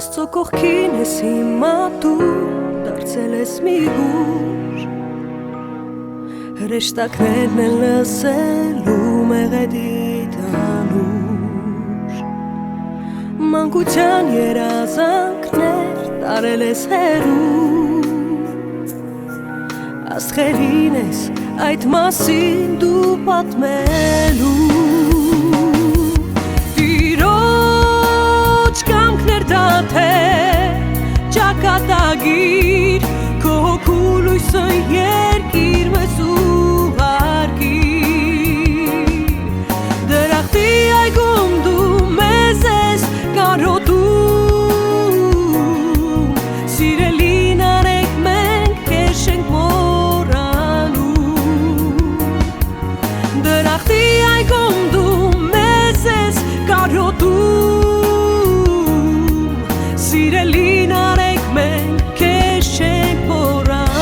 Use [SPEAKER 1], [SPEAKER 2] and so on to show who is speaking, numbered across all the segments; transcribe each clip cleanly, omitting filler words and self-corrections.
[SPEAKER 1] Աստծո կողքին ես հիմա դու դարձել ես մի հուշ Հրեշտակներն են լսելու մեղեդիդ անուշ Մանկության երազանքներ տարել ես հեռու Աստղերին ես այդ մասին դու պատմելու Ճակատագիր քո հոգու լույսը երկիր մեզ ուղարկիր Դրախտի այգում դու մեզ ես կարոտում Սիրելին արեք մենք քեզ չենք մոռանում Դրախտի այգում դու մեզ ես կարոտում Սիրելին արեք մենք քեզ չենք մոռանում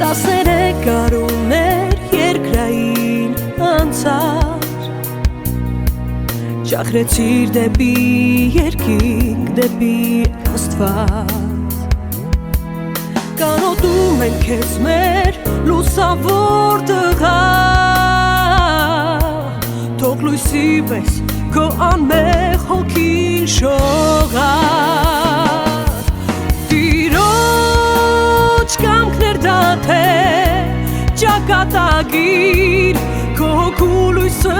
[SPEAKER 1] Տասներեք կարուներ երկրային անցար Ճախրեցիր դեպի երկինք, դեպի Աստված Կանոտում ենք քեզ մեր լուսավոր տղա Թող լույսի պես քո անմեղ հոգին շողա Ճակատագիր քո հոգու լույսը